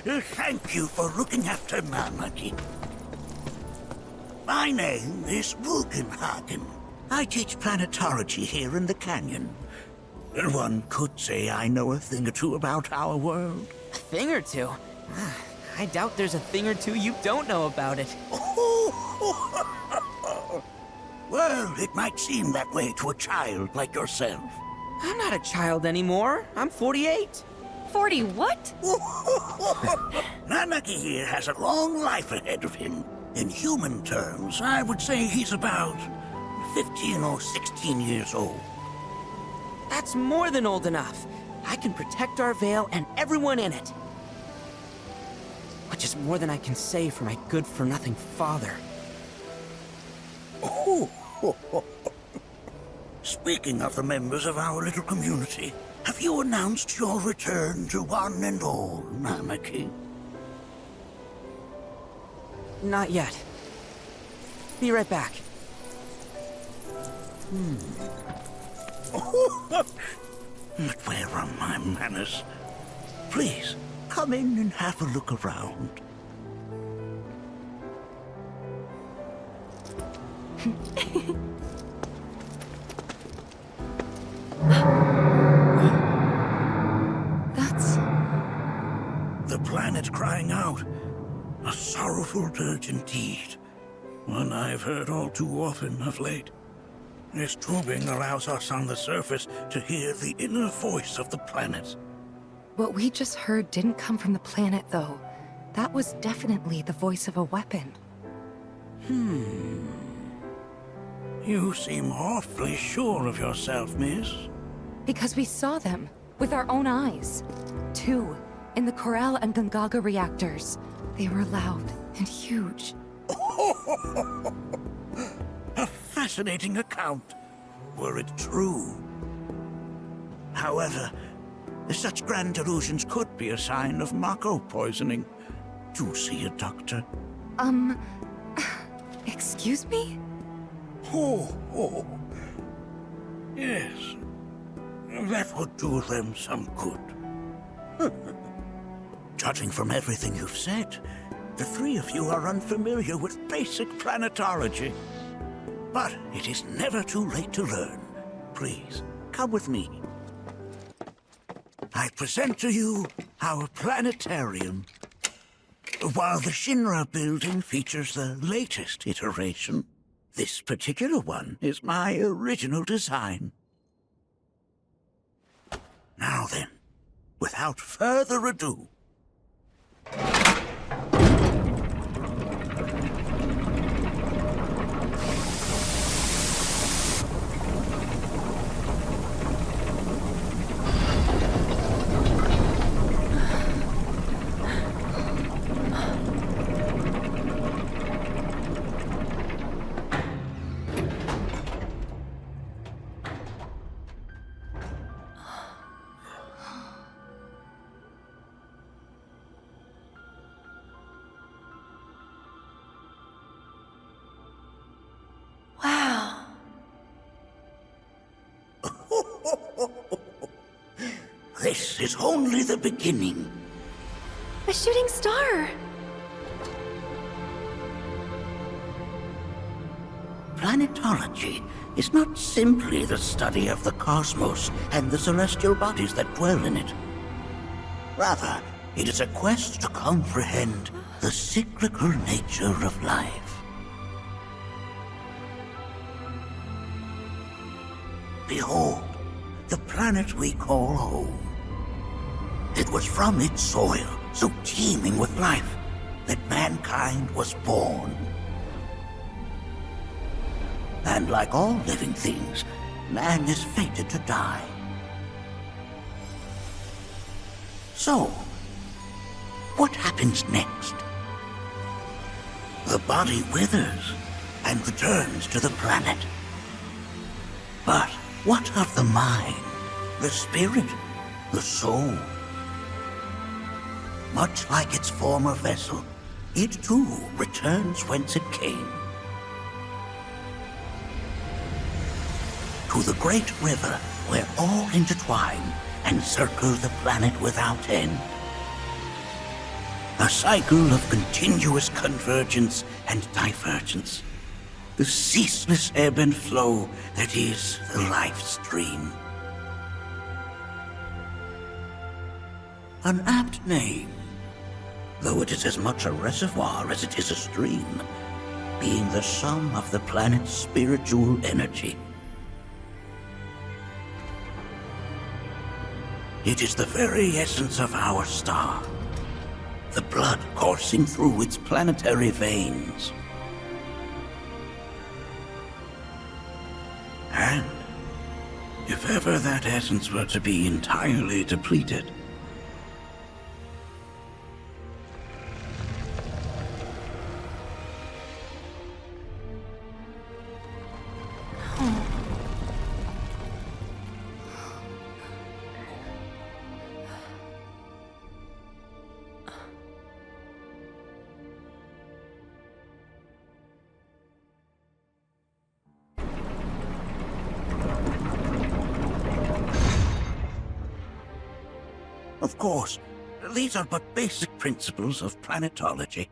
Thank you for looking after Namaki. My name is Vulcanhagen. I teach planetology here in the canyon. One could say I know a thing or two about our world. A thing or two? I doubt there's a thing or two you don't know about it. Well, it might seem that way to a child like yourself. I'm not a child anymore. I'm 48. 40 what? Namaki here has a long life ahead of him. In human terms, I would say he's about 15 or 16 years old. That's more than old enough. I can protect our Vale and everyone in it. Which is more than I can say for my good-for-nothing father. Speaking of the members of our little community, have you announced your return to one and all, Namaki? Not yet. Be right back. But where are my manners? Please, come in and have a look around. That's... The planet crying out. A sorrowful dirge indeed. One I've heard all too often of late. This tubing allows us on the surface to hear the inner voice of the planet. What we just heard didn't come from the planet, though. That was definitely the voice of a weapon. You seem awfully sure of yourself, miss. Because we saw them, with our own eyes. 2, in the Corral and Gungaga reactors. They were loud and huge. A fascinating account, were it true. However, such grand delusions could be a sign of Mako poisoning. Do see a doctor. Excuse me? Oh. Yes. That would do them some good. Judging from everything you've said, the three of you are unfamiliar with basic planetology. But it is never too late to learn. Please, come with me. I present to you our planetarium. While the Shinra building features the latest iteration, this particular one is my original design. Now then, without further ado, Wow. this is only the beginning. A shooting star! Planetology is not simply the study of the cosmos and the celestial bodies that dwell in it. Rather, it is a quest to comprehend the cyclical nature of life. Behold, the planet we call home. It was from its soil, so teeming with life, that mankind was born. And like all living things, man is fated to die. So, what happens next? The body withers and returns to the planet. But what of the mind, the spirit, the soul? Much like its former vessel, it too returns whence it came. To the great river where all intertwine and circle the planet without end. A cycle of continuous convergence and divergence. The ceaseless ebb and flow that is the life stream. An apt name, though it is as much a reservoir as it is a stream, being the sum of the planet's spiritual energy. It is the very essence of our star, the blood coursing through its planetary veins. And if ever that essence were to be entirely depleted, of course, these are but basic principles of planetology.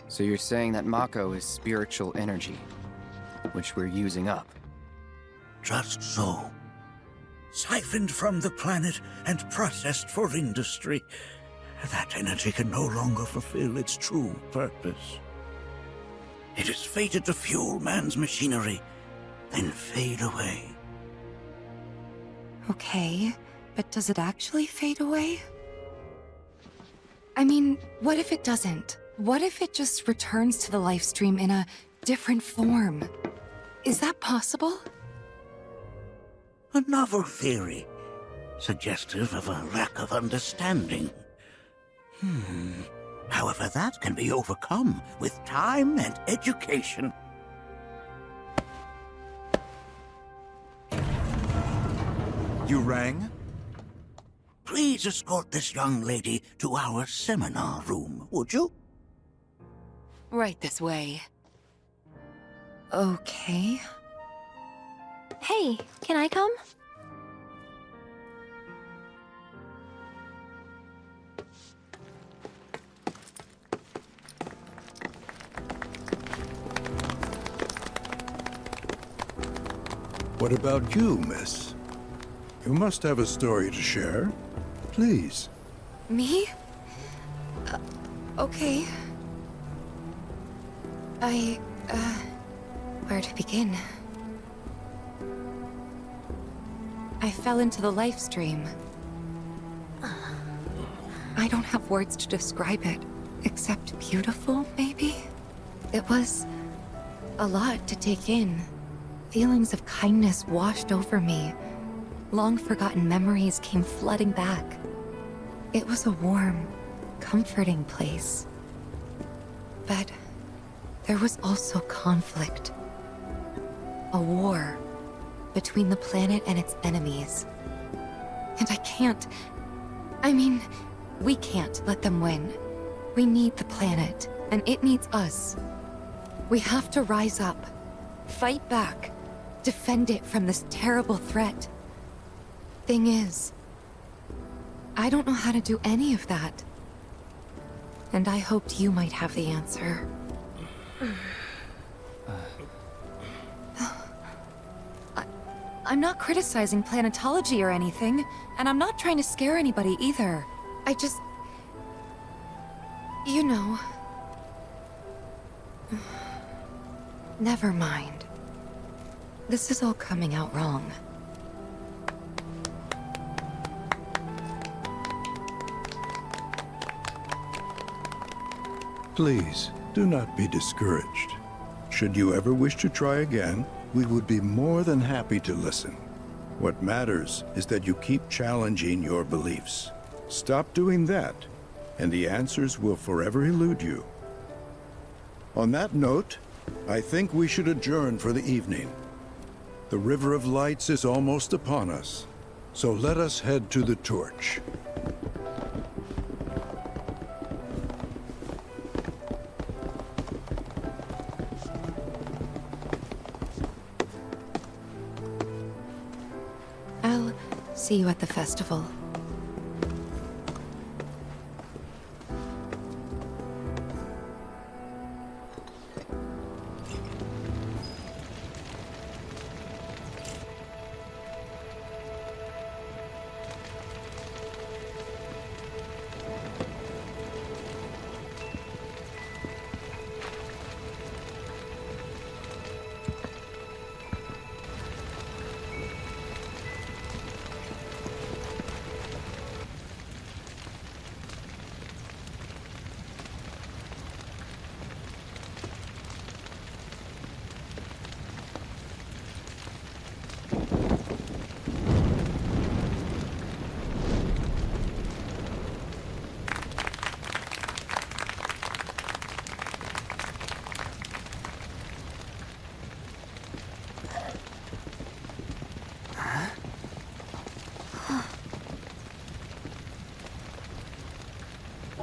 So you're saying that Mako is spiritual energy, which we're using up? Just so. Siphoned from the planet and processed for industry, that energy can no longer fulfill its true purpose. It is fated to fuel man's machinery, then fade away. Okay, but does it actually fade away? I mean, what if it doesn't? What if it just returns to the life stream in a different form? Is that possible? A novel theory, suggestive of a lack of understanding. However, that can be overcome with time and education. You rang? Please escort this young lady to our seminar room, would you? Right this way. Okay. Hey, can I come? What about you, miss? You must have a story to share. Please. Me? Okay. Where to begin? I fell into the life stream. I don't have words to describe it, except beautiful, maybe? It was a lot to take in. Feelings of kindness washed over me. Long-forgotten memories came flooding back. It was a warm, comforting place. But there was also conflict. A war between the planet and its enemies. And we can't let them win. We need the planet, and it needs us. We have to rise up, fight back, defend it from this terrible threat. Thing is, I don't know how to do any of that. And I hoped you might have the answer. I'm not criticizing planetology or anything, and I'm not trying to scare anybody either. I just... You know... Never mind. This is all coming out wrong. Please, do not be discouraged. Should you ever wish to try again, we would be more than happy to listen. What matters is that you keep challenging your beliefs. Stop doing that, and the answers will forever elude you. On that note, I think we should adjourn for the evening. The River of Lights is almost upon us, so let us head to the torch. I'll see you at the festival.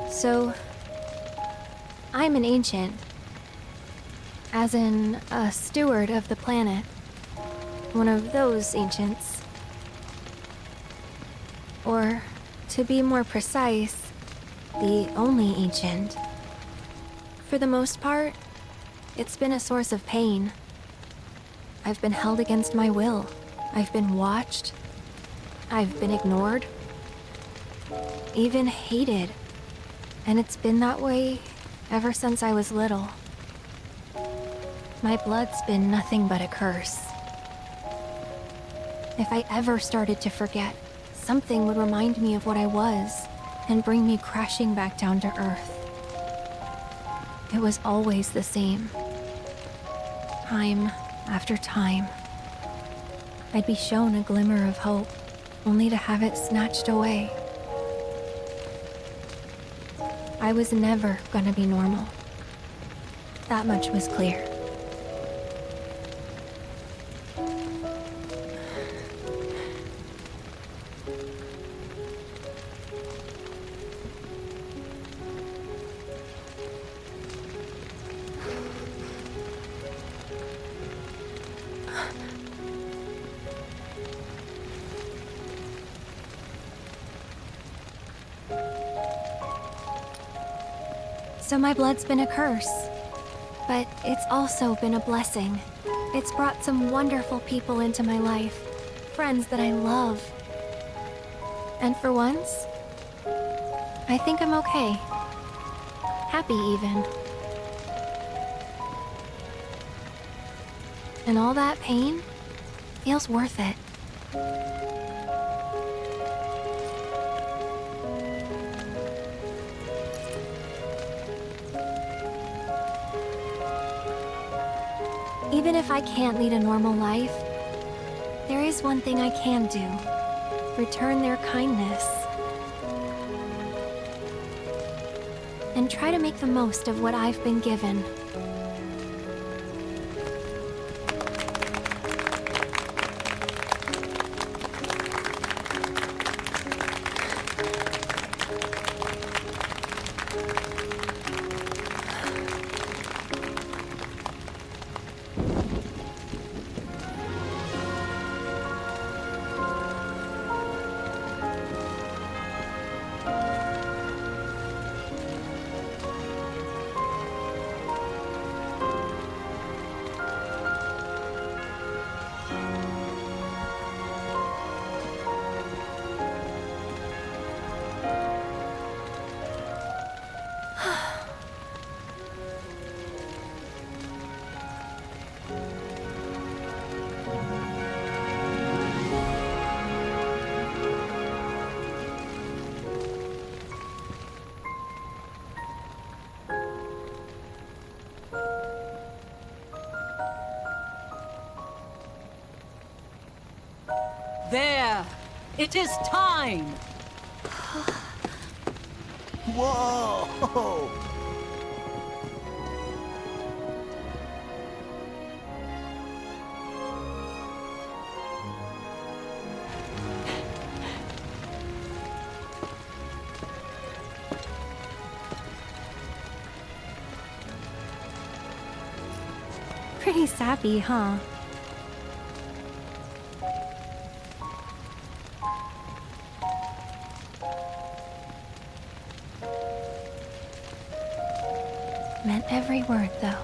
So, I'm an ancient. As in, a steward of the planet. One of those ancients. Or, to be more precise, the only ancient. For the most part, it's been a source of pain. I've been held against my will. I've been watched. I've been ignored. Even hated. And it's been that way ever since I was little. My blood's been nothing but a curse. If I ever started to forget, something would remind me of what I was and bring me crashing back down to Earth. It was always the same. Time after time. I'd be shown a glimmer of hope, only to have it snatched away. I was never gonna be normal. That much was clear. So my blood's been a curse, but it's also been a blessing. It's brought some wonderful people into my life, friends that I love. And for once, I think I'm okay. Happy even. And all that pain feels worth it. Even if I can't lead a normal life, there is one thing I can do. Return their kindness. And try to make the most of what I've been given. There! It is time! Whoa! Pretty sappy, huh? Meant every word, though.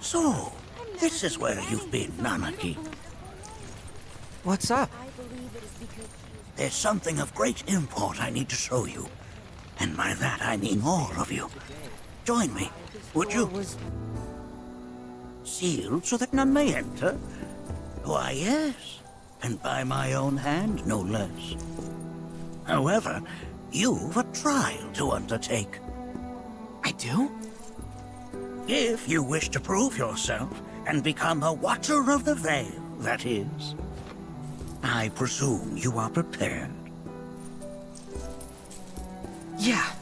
So, this is where you've been, Nanaki. What's up? There's something of great import I need to show you. And by that I mean all of you. Join me, would you? Sealed so that none may enter? Why, yes. And by my own hand, no less. However, you've a trial to undertake. I do? If you wish to prove yourself and become a Watcher of the Veil, that is. I presume you are prepared. Yeah.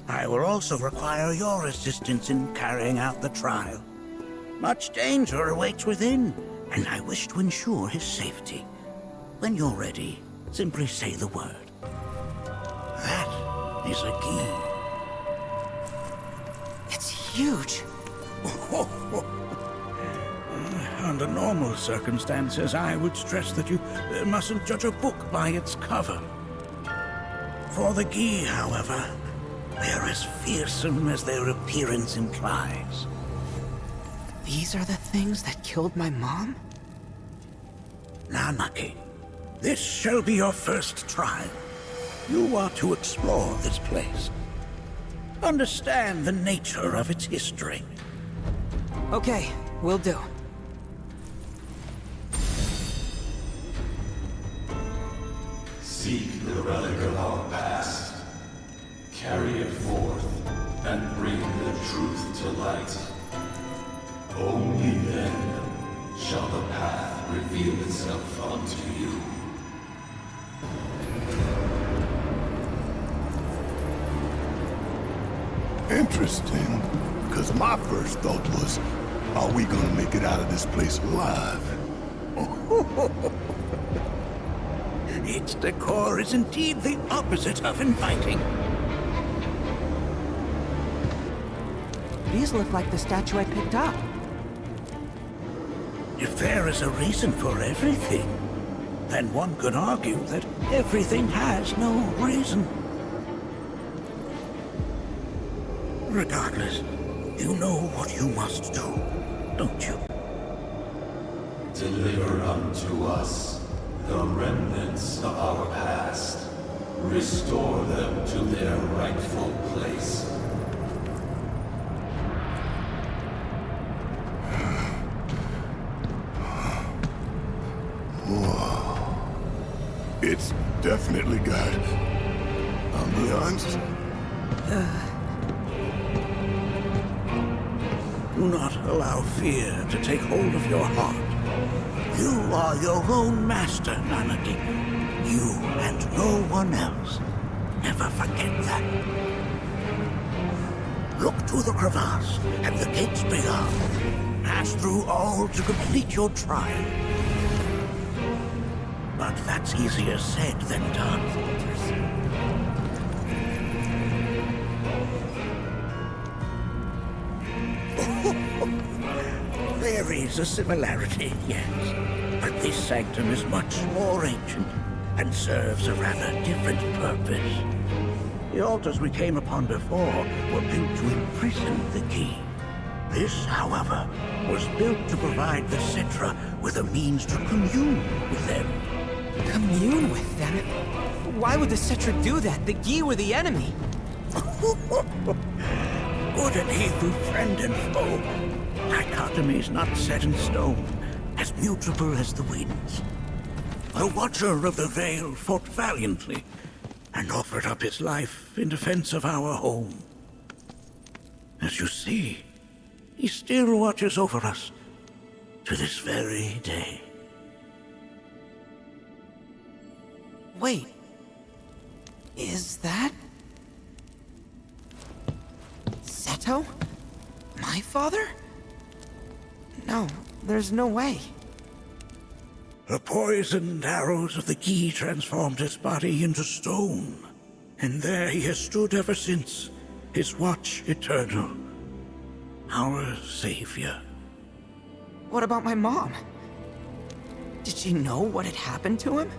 I will also require your assistance in carrying out the trial. Much danger awaits within, and I wish to ensure his safety. When you're ready, simply say the word. That is a key. It's huge. Under normal circumstances, I would stress that you mustn't judge a book by its cover. For the Gi, however, they're as fearsome as their appearance implies. These are the things that killed my mom? Nanaki, this shall be your first trial. You are to explore this place. Understand the nature of its history. Okay, will do. Seek the relic of our past. Carry it forth, and bring the truth to light. Only then shall the path reveal itself unto you. Interesting, because my first thought was, are we gonna make it out of this place alive? Its decor is indeed the opposite of inviting. These look like the statue I picked up. If there is a reason for everything, then one could argue that everything has no reason. Regardless, you know what you must do, don't you? Deliver unto us the remnants of our past. Restore them to their rightful place. Whoa. It's definitely got ambiance. Do not allow fear to take hold of your heart. You are your own master, Nanaki. You and no one else. Never forget that. Look to the crevasse and the gates beyond. Pass through all to complete your trial. But that's easier said than done. There is a similarity, yes. But this sanctum is much more ancient and serves a rather different purpose. The altars we came upon before were built to imprison the Gi. This, however, was built to provide the Cetra with a means to commune with them. Commune with them? Why would the Cetra do that? The Gi were the enemy. Good and evil, friend and foe. Dichotomy's not set in stone, as mutable as the winds. The Watcher of the Veil fought valiantly, and offered up his life in defense of our home. As you see, he still watches over us to this very day. Wait. Is that... Seto? My father? No, there's no way. The poisoned arrows of the Gi transformed his body into stone, and there he has stood ever since, his watch eternal. Our savior. What about my mom? Did she know what had happened to him?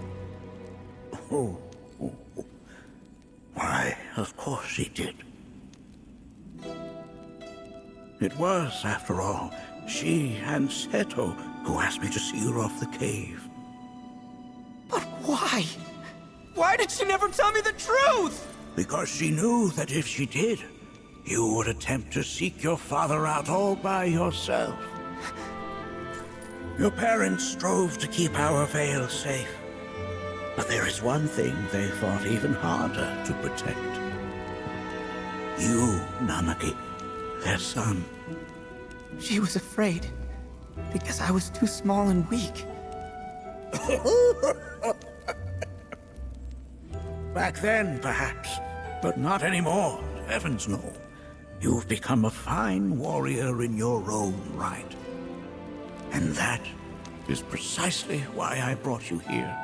Oh. Why, of course she did. It was, after all, she and Seto who asked me to seal off the cave. But why? Why did she never tell me the truth? Because she knew that if she did, you would attempt to seek your father out all by yourself. Your parents strove to keep our Veil safe. But there is one thing they fought even harder to protect. You, Nanaki, their son. She was afraid, because I was too small and weak. Back then, perhaps, but not anymore. heavens no. You've become a fine warrior in your own right. And that is precisely why I brought you here.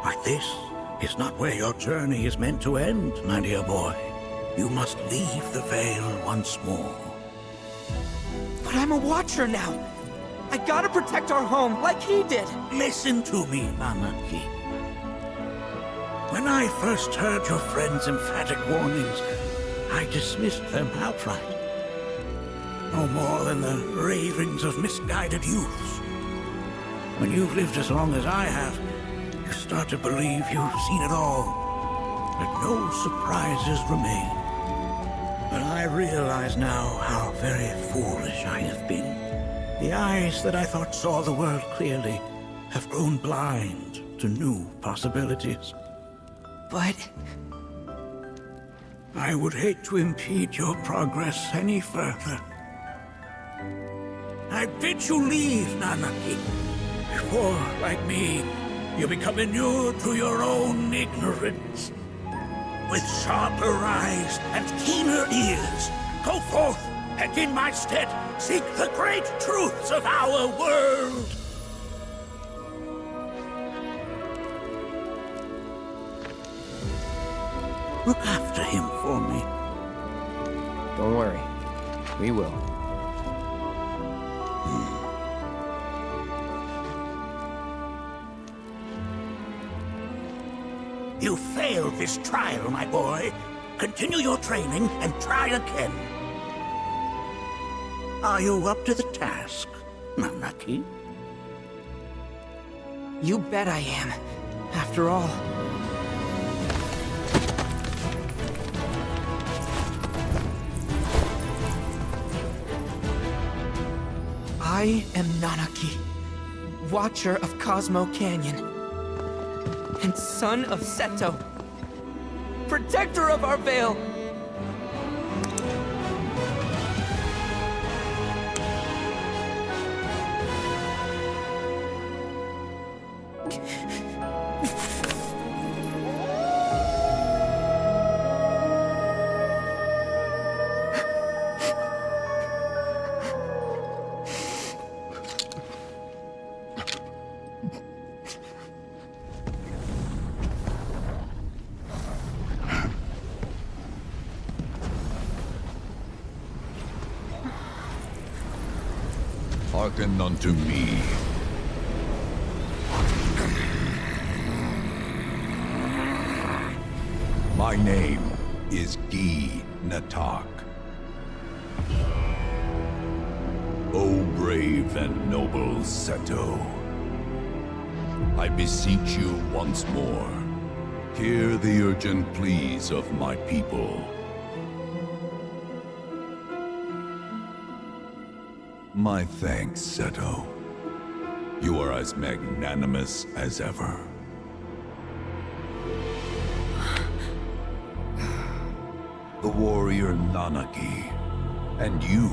But this is not where your journey is meant to end, my dear boy. You must leave the Veil once more. But I'm a Watcher now. I gotta protect our home like he did. Listen to me, Nanaki. When I first heard your friend's emphatic warnings, I dismissed them outright. No more than the ravings of misguided youths. When you've lived as long as I have, you start to believe you've seen it all, that no surprises remain. But I realize now how very foolish I have been. The eyes that I thought saw the world clearly have grown blind to new possibilities. But... I would hate to impede your progress any further. I bid you leave, Nanaki, before, like me, you become inured to your own ignorance. With sharper eyes and keener ears, go forth and in my stead seek the great truths of our world. Look after him for me. Don't worry. We will. You failed this trial, my boy. Continue your training and try again. Are you up to the task, Nanaki? You bet I am. After all... I am Nanaki, Watcher of Cosmo Canyon, and son of Seto, protector of our Veil. Hearken unto me. My name is Gi Natak. O brave and noble Seto, I beseech you once more, hear the urgent pleas of my people. My thanks, Seto. You are as magnanimous as ever. The warrior Nanaki, and you,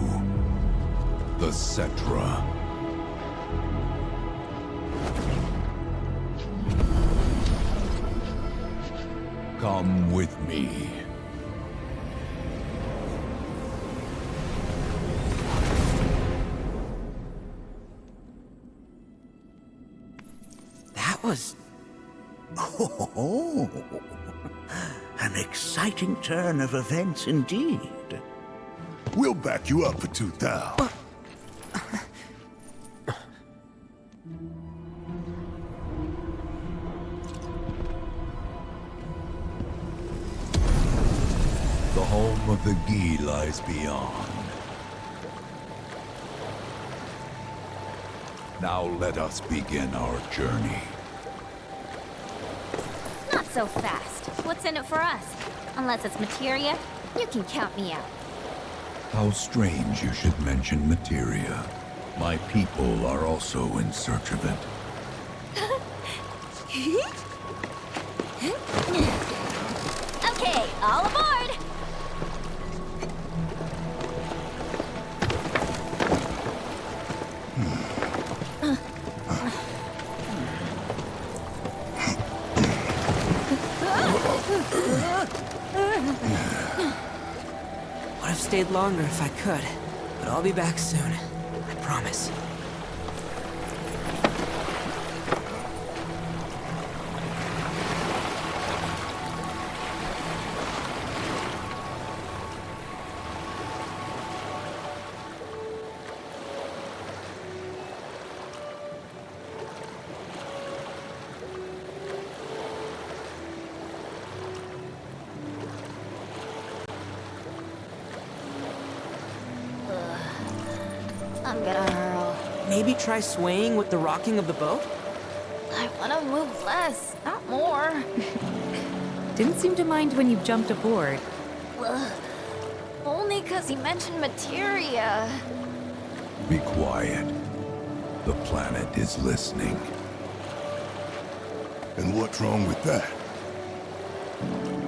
the Cetra. Come with me. Was... Oh, an exciting turn of events indeed. We'll back you up for 2,000. The home of the Gi lies beyond. Now let us begin our journey. Not so fast. What's in it for us? Unless it's materia, you can count me out. How strange you should mention materia. My people are also in search of it. Okay, all aboard! stayed longer if I could, but I'll be back soon. I promise. I'm gonna hurl. Maybe try swaying with the rocking of the boat? I wanna move less, not more. Didn't seem to mind when you jumped aboard. Ugh. Only 'cause he mentioned materia. Be quiet. The planet is listening. And what's wrong with that?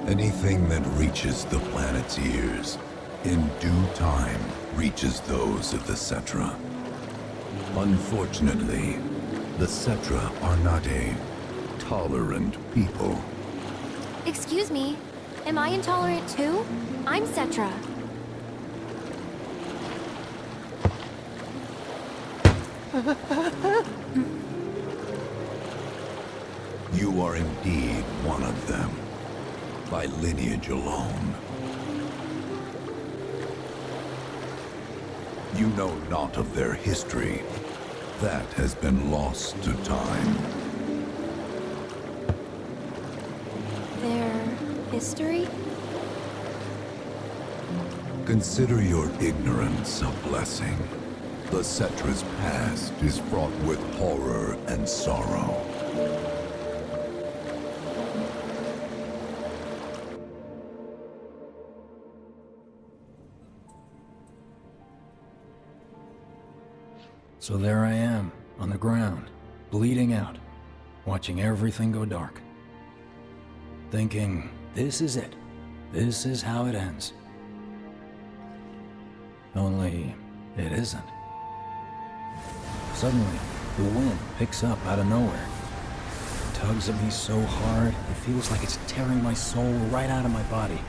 Anything that reaches the planet's ears, in due time, reaches those of the Cetra. Unfortunately, the Cetra are not a tolerant people. Excuse me, am I intolerant too? I'm Cetra. You are indeed one of them, by lineage alone. You know not of their history. That has been lost to time. Their history? Consider your ignorance a blessing. The Cetra's past is fraught with horror and sorrow. So there I am, on the ground, bleeding out, watching everything go dark. Thinking, this is it. This is how it ends. Only, it isn't. Suddenly, the wind picks up out of nowhere. It tugs at me so hard, it feels like it's tearing my soul right out of my body.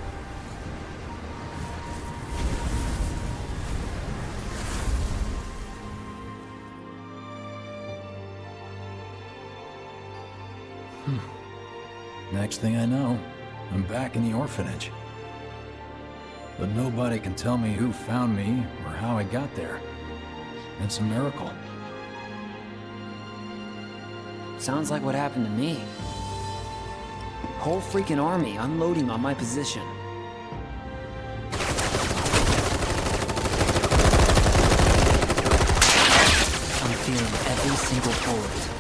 Next thing I know, I'm back in the orphanage. But nobody can tell me who found me or how I got there. It's a miracle. Sounds like what happened to me. Whole freaking army unloading on my position. I'm feeling every single bullet.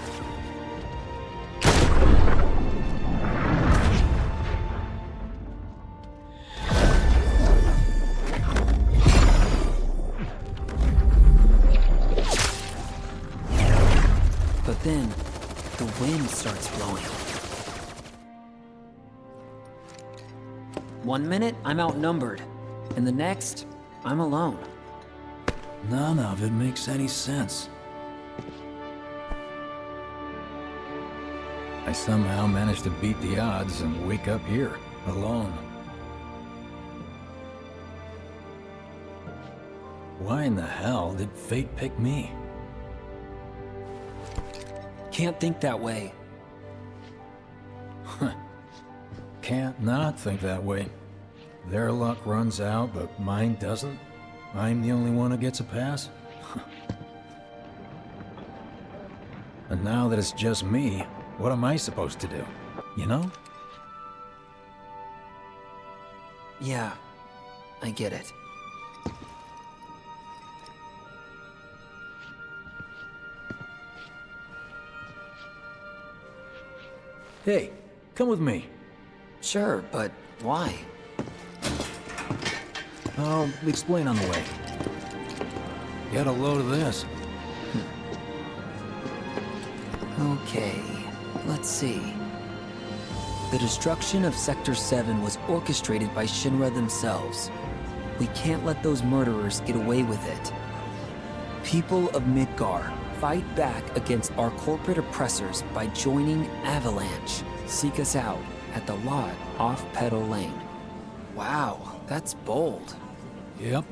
But then, the wind starts blowing. 1 minute, I'm outnumbered. And the next, I'm alone. None of it makes any sense. I somehow managed to beat the odds and wake up here, alone. Why in the hell did fate pick me? Can't think that way. Can't not think that way. Their luck runs out, but mine doesn't. I'm the only one who gets a pass. And now that it's just me, what am I supposed to do? You know? Yeah, I get it. Hey, come with me. Sure, but why? I'll explain on the way. Get a load of this. Okay, let's see. The destruction of Sector 7 was orchestrated by Shinra themselves. We can't let those murderers get away with it. People of Midgar, fight back against our corporate oppressors by joining Avalanche. Seek us out at the lot off Petal Lane. Wow, that's bold. Yep.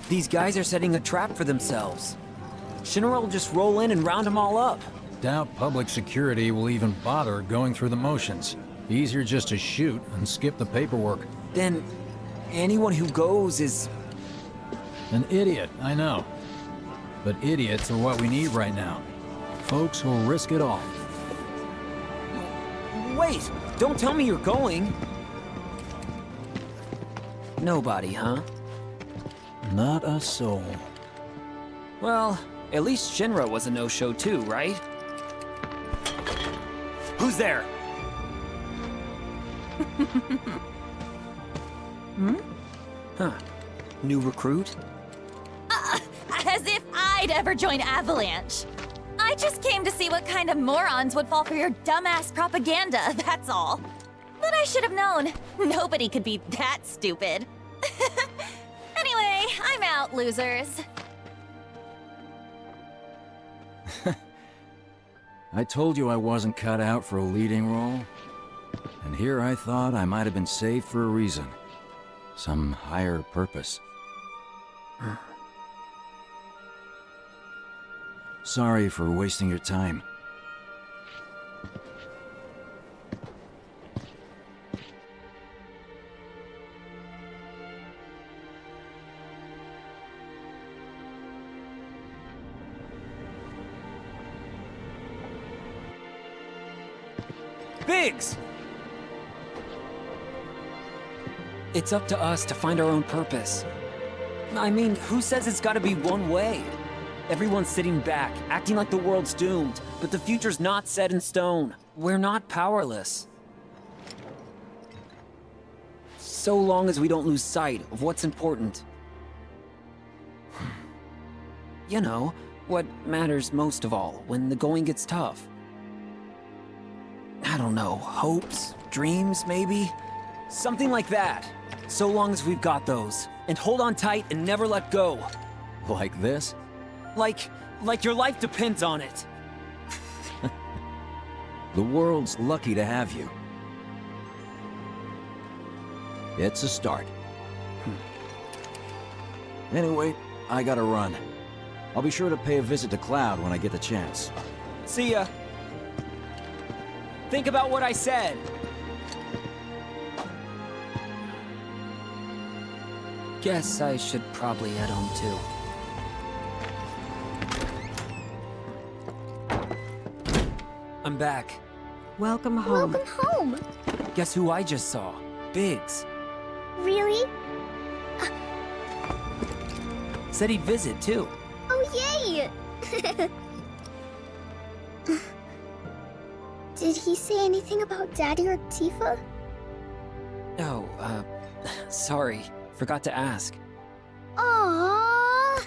These guys are setting a trap for themselves. Shinra will just roll in and round them all up. Doubt public security will even bother going through the motions. Easier just to shoot and skip the paperwork. Then, anyone who goes is... An idiot, I know. But idiots are what we need right now. Folks who'll risk it all. Wait! Don't tell me you're going! Nobody, huh? Not a soul. Well, at least Shinra was a no-show too, right? Who's there? Huh. New recruit? As if I'd ever join Avalanche. I just came to see what kind of morons would fall for your dumbass propaganda, that's all. But I should have known. Nobody could be that stupid. Anyway, I'm out, losers. I told you I wasn't cut out for a leading role. And here I thought I might have been saved for a reason. Some higher purpose. Sorry for wasting your time. Biggs! It's up to us to find our own purpose. I mean, who says it's gotta be one way? Everyone's sitting back, acting like the world's doomed, but the future's not set in stone. We're not powerless. So long as we don't lose sight of what's important. You know, what matters most of all when the going gets tough. I don't know, hopes, dreams, maybe? Something like that. So long as we've got those. And hold on tight and never let go. Like this? Like your life depends on it. The world's lucky to have you. It's a start. Anyway, I gotta run. I'll be sure to pay a visit to Cloud when I get the chance. See ya. Think about what I said. Guess I should probably head home too. I'm back. Welcome home. Welcome home. Guess who I just saw? Biggs. Really? Said he'd visit too. Oh, yay! Did he say anything about Daddy or Tifa? Oh, sorry. Forgot to ask. Aww.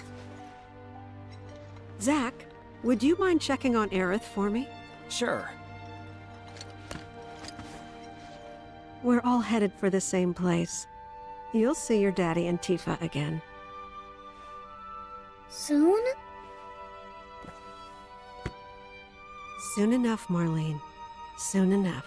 Zack, would you mind checking on Aerith for me? Sure. We're all headed for the same place. You'll see your daddy and Tifa again. Soon? Soon enough, Marlene. Soon enough.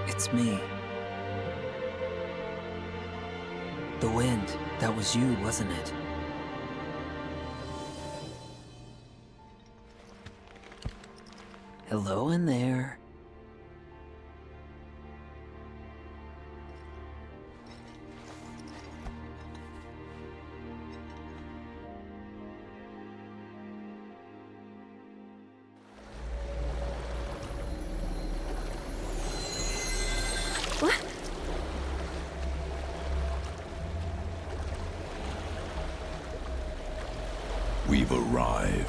It's me. The wind, that was you, wasn't it? Hello in there. We've arrived.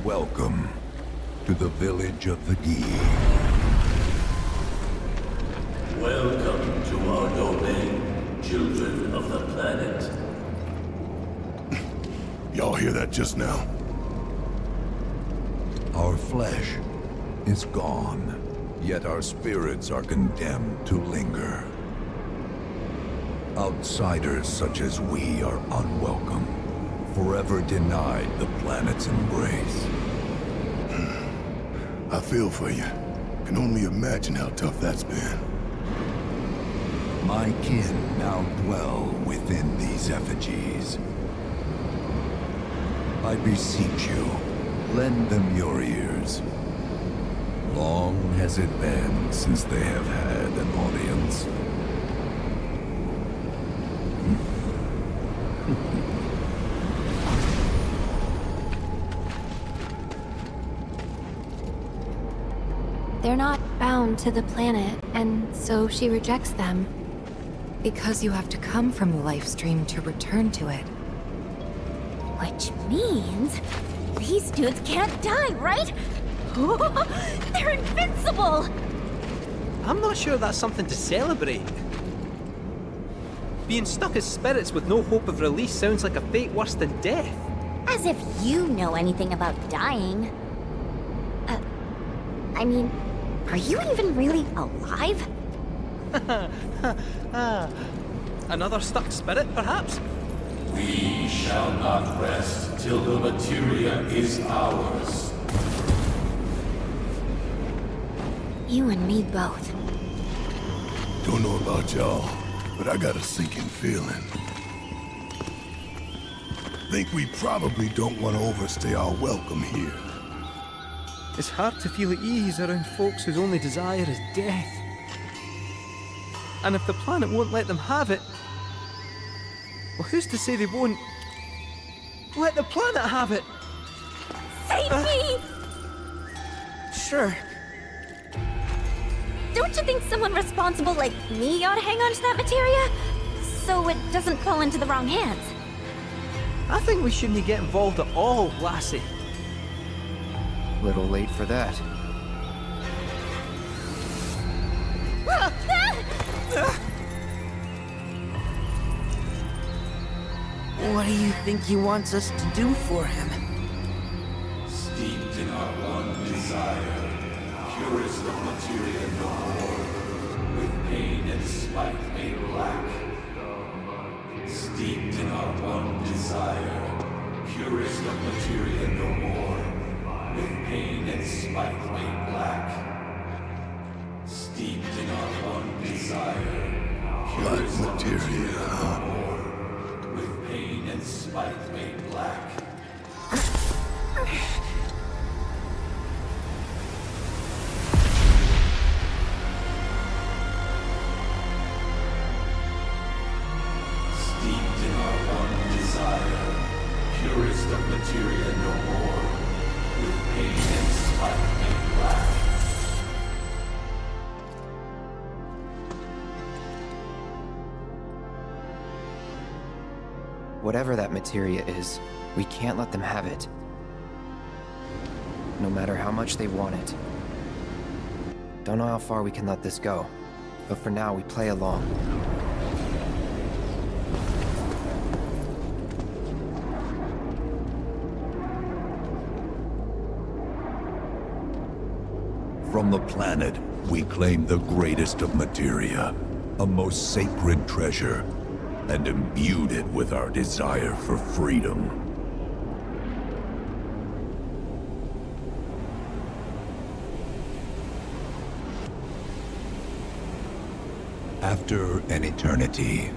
Welcome to the village of the Gi. Welcome to our domain, children of the planet. Y'all hear that just now? Our flesh is gone, yet our spirits are condemned to linger. Outsiders such as we are unwelcome, forever denied the planet's embrace. I feel for you. Can only imagine how tough that's been. My kin now dwell within these effigies. I beseech you, lend them your ears. Long has it been since they have had an audience. They're not bound to the planet, and so she rejects them. Because you have to come from the life stream to return to it. Which means these dudes can't die, right? They're invincible! I'm not sure that's something to celebrate. Being stuck as spirits with no hope of release sounds like a fate worse than death. As if you know anything about dying. I mean, are you even really alive? Another stuck spirit, perhaps? We shall not rest till the materia is ours. You and me both. Don't know about y'all, but I got a sinking feeling. Think we probably don't want to overstay our welcome here. It's hard to feel at ease around folks whose only desire is death. And if the planet won't let them have it, well, who's to say they won't let the planet have it? Save me! Sure. Don't you think someone responsible like me ought to hang on to that materia? So it doesn't fall into the wrong hands. I think we shouldn't get involved at all, lassie. Little late for that. What do you think he wants us to do for him? Steeped in our one desire, purest of materia no more, with pain and spite made black. Steeped in our one desire, purest of materia no more, with pain and spite made black. Steeped in our one desire, purest of materia no more, with pain and spite made black. Purest of materia no more, with pain and spite made black. Whatever that materia is, we can't let them have it. No matter how much they want it. Don't know how far we can let this go, but for now we play along. From the planet, we claim the greatest of materia, a most sacred treasure, and imbued it with our desire for freedom. After an eternity,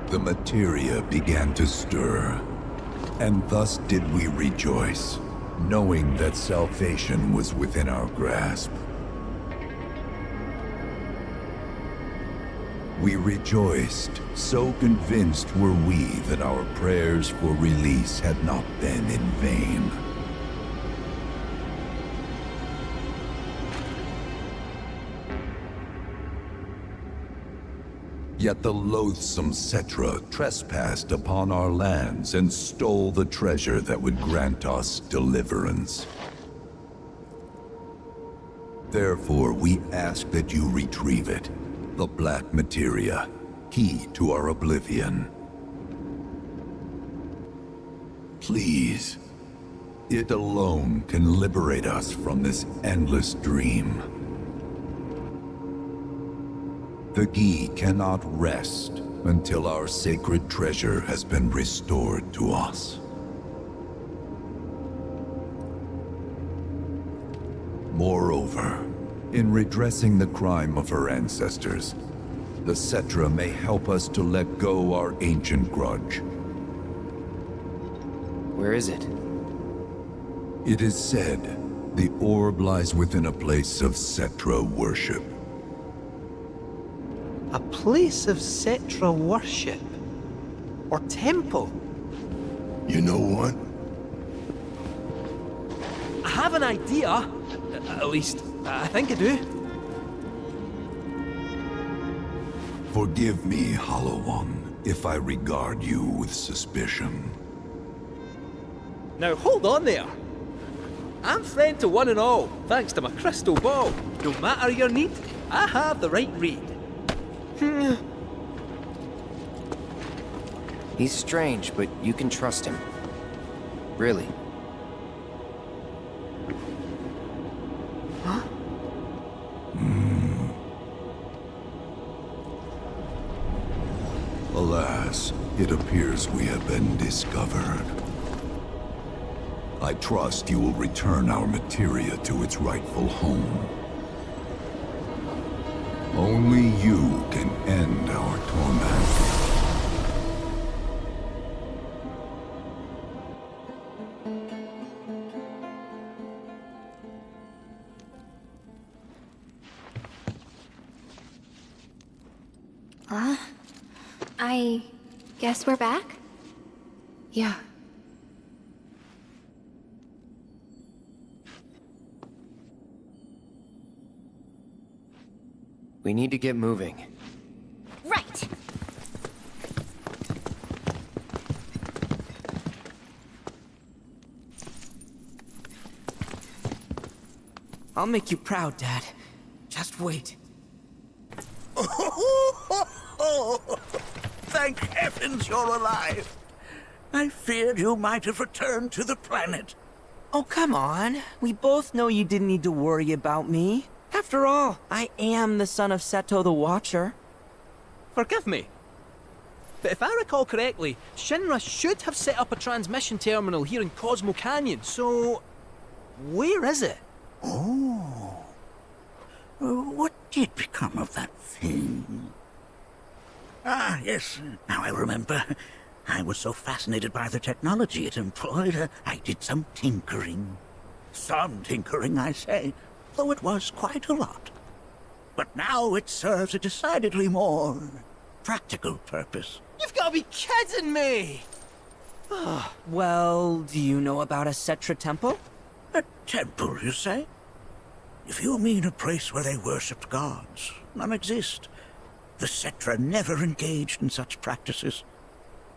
the materia began to stir, and thus did we rejoice, knowing that salvation was within our grasp. We rejoiced, so convinced were we that our prayers for release had not been in vain. Yet the loathsome Cetra trespassed upon our lands and stole the treasure that would grant us deliverance. Therefore, we ask that you retrieve it, the Black Materia, key to our oblivion. Please. It alone can liberate us from this endless dream. The Gi cannot rest until our sacred treasure has been restored to us. Moreover, in redressing the crime of her ancestors, the Cetra may help us to let go our ancient grudge. Where is it? It is said the orb lies within a place of Cetra worship. A place of Cetra worship? Or temple? You know what? I have an idea. At least, I think I do. Forgive me, Hollow One, if I regard you with suspicion. Now hold on there. I'm friend to one and all, thanks to my crystal ball. No matter your need, I have the right read. He's strange, but you can trust him. Really. Huh? Alas, it appears we have been discovered. I trust you will return our materia to its rightful home. Only you can end our torment. I guess we're back? Yeah. We need to get moving. Right. I'll make you proud, Dad. Just wait. Thank heavens you're alive. I feared you might have returned to the planet. Oh, come on. We both know you didn't need to worry about me. After all, I am the son of Seto the Watcher. Forgive me. But if I recall correctly, Shinra should have set up a transmission terminal here in Cosmo Canyon, so... where is it? Oh. What did become of that thing? Ah, yes, now I remember. I was so fascinated by the technology it employed, I did some tinkering. Some tinkering, I say, though it was quite a lot. But now it serves a decidedly more practical purpose. You've got to be kidding me! Well, do you know about a Cetra temple? A temple, you say? If you mean a place where they worshipped gods, none exist. The Cetra never engaged in such practices.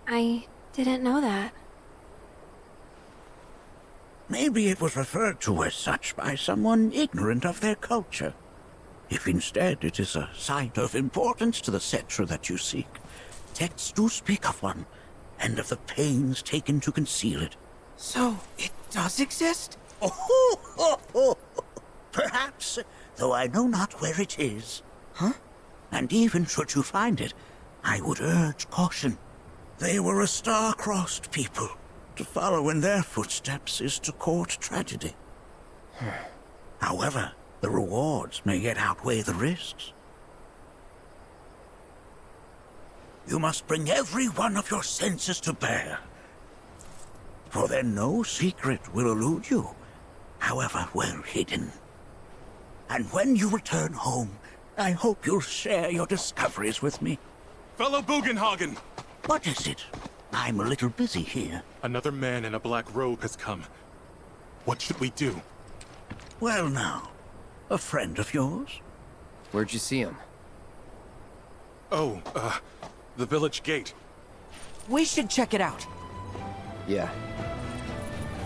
I didn't know that. Maybe it was referred to as such by someone ignorant of their culture. If instead it is a site of importance to the Cetra that you seek, texts do speak of one, and of the pains taken to conceal it. So, it does exist? Perhaps, though I know not where it is. Huh? And even should you find it, I would urge caution. They were a star-crossed people. To follow in their footsteps is to court tragedy. However, the rewards may yet outweigh the risks. You must bring every one of your senses to bear. For then no secret will elude you, however well hidden. And when you return home, I hope you'll share your discoveries with me. Fellow Bugenhagen! What is it? I'm a little busy here. Another man in a black robe has come. What should we do? Well now, a friend of yours? Where'd you see him? Oh, the village gate. We should check it out. Yeah.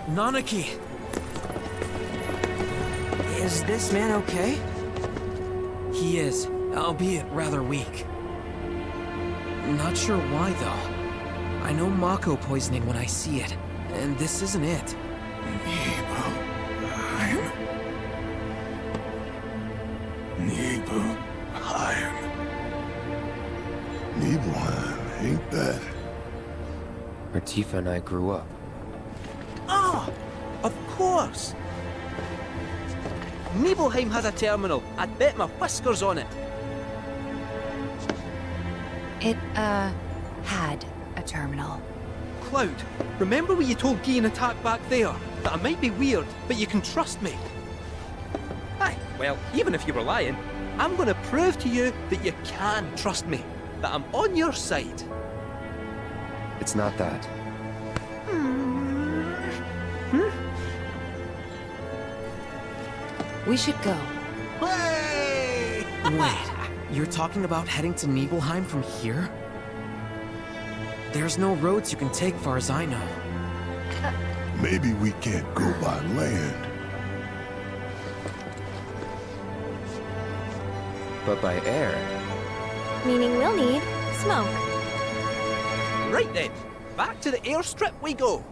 Nanaki! Is this man okay? He is, albeit rather weak. Not sure why, though. I know Mako poisoning when I see it, and this isn't it. Nibelheim, ain't that? Where Tifa and I grew up. Ah! Of course! Nibelheim has a terminal. I'd bet my whiskers on it. It, had a terminal. Cloud, remember when you told Guy in Attack back there? That I might be weird, but you can trust me. Aye, well, even if you were lying, I'm gonna prove to you that you can trust me. That I'm on your side. It's not that. We should go. Wait, you're talking about heading to Nibelheim from here? There's no roads you can take far as I know. Maybe we can't go by land. But by air. Meaning we'll need smoke. Right then, back to the airstrip we go.